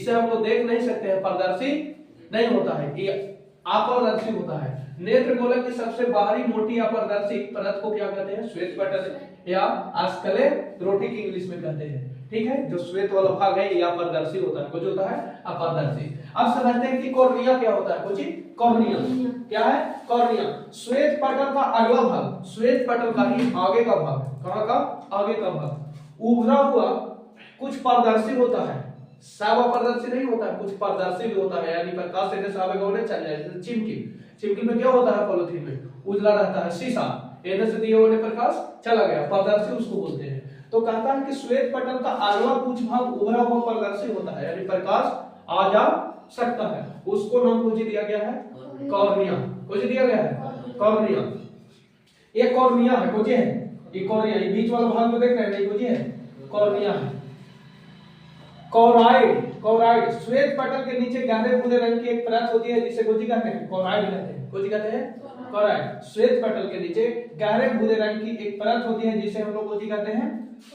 इसे हम लोग देख नहीं सकते हैं, पारदर्शी नहीं होता है, ये अपारदर्शी होता है। नेत्र गोलक की सबसे बाहरी मोटी अपारदर्शी परत को क्या कहते हैं? श्वेत पटल या स्क्लेरोटिक इंग्लिश में कहते हैं। ठीक है, जो श्वेत वाला भाग है ये अपारदर्शी होता है, कुछ होता है अपारदर्शी। अब समझते हैं कि कॉर्निया क्या होता है। कुछ कॉर्निया क्या है? कॉर्निया श्वेत पटल का अगला भाग, श्वेत पटल का ही आगे का भाग। कहां का? आगे का भाग उभरा हुआ कुछ पारदर्शी होता है, सब अपारदर्शी नहीं होता है, कुछ पारदर्शी भी होता है, यानी प्रकाश देने से आगे होने चल जाए। जैसे चिमकी में क्या होता है? पॉलिथीन में उजला रहता है शीशा, एने से दिए होने प्रकाश चला गया, पारदर्शी उसको बोलते हैं। तो कहता है कि श्वेत पटल का अगला कुछ भाग उभरा हुआ पारदर्शी होता है, यानी प्रकाश आ जा सकता है, उसको नाम कुछ दिया गया है? कॉर्निया। कुछ दिया गया है? कॉर्निया। ये कॉर्निया है, कुछ है ये कॉर्निया, ये बीच वाला भाग में देख रहे हैं, कुछ है कॉर्निया है। कॉराइड श्वेत पटल के नीचे गहरे भूरे रंग की एक परत होती है जिसे गोजी कहते हैं, कॉराइड कहते हैं। गोजी कहते हैं कॉराइड। श्वेत पटल के नीचे गहरे भूरे रंग की एक परत होती है जिसे हम लोग गोजी कहते हैं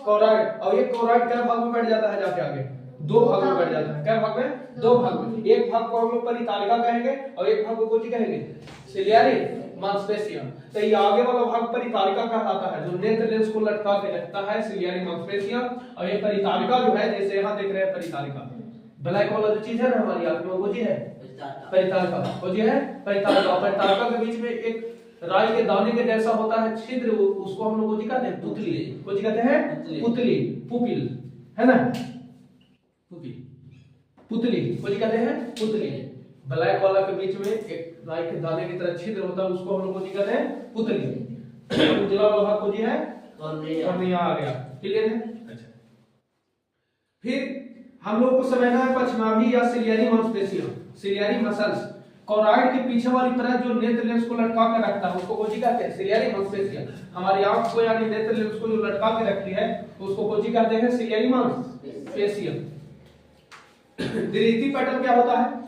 कॉराइड। और ये कॉराइड क्या भाग में बढ़ जाता है? जाके आगे दो भाग में बढ़ जाता है। क्या भाग में? दो भाग में। एक भाग को हम लोग परितालिका कहेंगे और एक भाग को गोजी कहेंगे सिलियरी मांसपेशियां। तो ये आगे वाला भाग परितालिका कहलाता है, जो नेत्र लेंस को लटका के रखता है, सिलियरी मांसपेशियां। और ये परितालिका जो है, जैसे यहाँ देख रहे हैं परितालिका, ब्लैक वाला जो चीज है ना हमारी आंख में, वो जी है परितालिका। वो जी है परितालिका। परितालिका के बीच में एक राई के दाने के जैसा होता है छिद्र, उसको हम लोग कहते हैं पुतली। कुछ कहते हैं पुतली, पुपिल है ना, पुतली। कुछ कहते हैं पुतली। ब्लैक वाला के बीच में एक राई के दाने की तरह छिद्र होता है, उसको हम लोग कहते हैं पुतली। उजला वाला भाग को जी है कॉर्निया आ गया। क्लियर है? अच्छा, फिर हम लोग को समझना है पश्चनाभि या सिलियरी मांसपेशियां, सिलियरी मसल्स। कॉराइड के पीछे वाली परत जो नेत्र लेंस को लटका कर रखता है उसको कोजी कहते हैं सिलियरी मांसपेशियां। हमारी आंख को यानी नेत्र लेंस को जो लटका के रखती है उसको कोजी कहते हैं सिलियरी मांसपेशियां। दृष्टि पटल क्या होता है?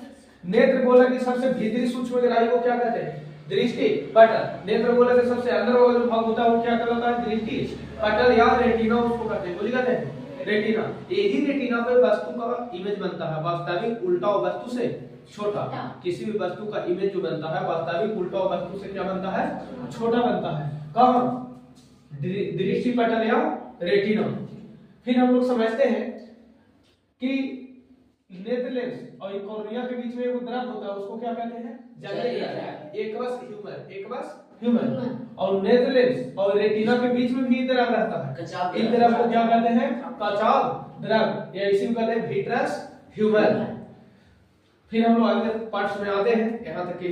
नेत्र गोलक की सबसे भीतरी सूक्ष्म ग्राही को क्या कहते हैं? दृष्टि पटल। नेत्र गोलक के सबसे अंदर वाला जो भाग होता है वो क्या कहलाता है? दृष्टि पटल या रेटिना उसको कहते हैं। बोली कहते हैं रेटिना। यही रेटिना पे वस्तु का इमेज बनता है, वास्तविक उल्टा वस्तु से छोटा। किसी भी वस्तु का इमेज जो बनता है वास्तविक उल्टा वस्तु से क्या बनता है? छोटा बनता है। कहां? दृष्टि पटल या रेटिना। फिर हम लोग समझते हैं कि नेत्र लेंस और कॉर्निया के बीच में एक द्रव होता है, उसको क्या कहते हैं? Aqueous humour. Aqueous humour. और नेत्र लेंस और रेटिना के बीच में भी द्रव रहता है, इस द्रव को क्या कहते हैं? कचाव द्रव, या इसी को कहते हैं विट्रस ह्यूमर। फिर हम लोग अगले पार्ट्स में आते हैं, यहाँ तक के